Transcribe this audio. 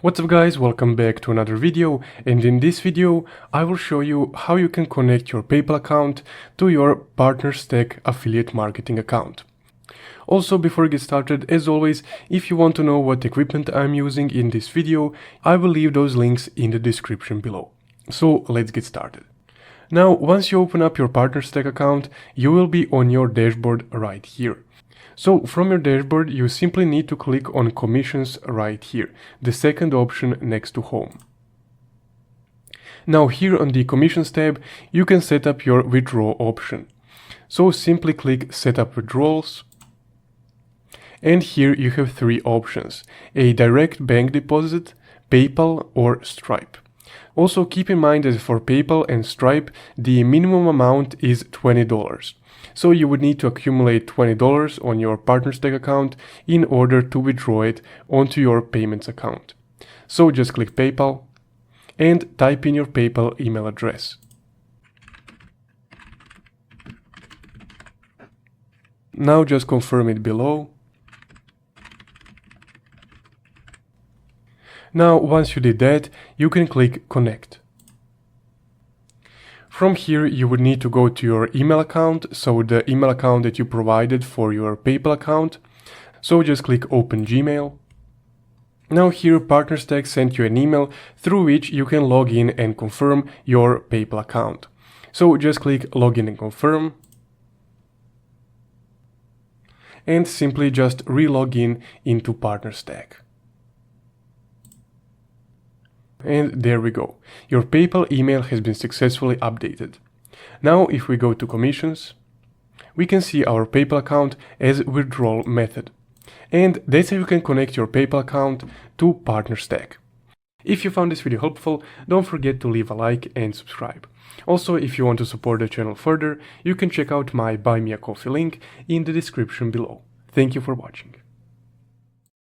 What's up guys, welcome back to another video, and in this video I will show you how you can connect your PayPal account to your PartnerStack affiliate marketing account. Also, before we get started, as always, if you want to know what equipment I'm using in this video, I will leave those links in the description below. So let's get started. Now, once you open up your PartnerStack account, you will be on your dashboard right here. So from your dashboard, you simply need to click on commissions right here, the second option next to home. Now here on the commissions tab, you can set up your withdrawal option. So simply click set up withdrawals. And here you have three options: a direct bank deposit, PayPal or Stripe. Also keep in mind that for PayPal and Stripe, the minimum amount is $20. So you would need to accumulate $20 on your PartnerStack account in order to withdraw it onto your payments account. So just click PayPal and type in your PayPal email address. Now just confirm it below. Now once you did that, you can click connect. From here, you would need to go to your email account, so the email account that you provided for your PayPal account. So just click Open Gmail. Now here, PartnerStack sent you an email through which you can log in and confirm your PayPal account. So just click Login and Confirm. And simply just re-log in into PartnerStack. And there we go. Your PayPal email has been successfully updated. Now if we go to commissions, we can see our PayPal account as withdrawal method. And that's how you can connect your PayPal account to PartnerStack. If you found this video helpful, don't forget to leave a like and subscribe. Also, if you want to support the channel further, you can check out my Buy Me a Coffee link in the description below. Thank you for watching.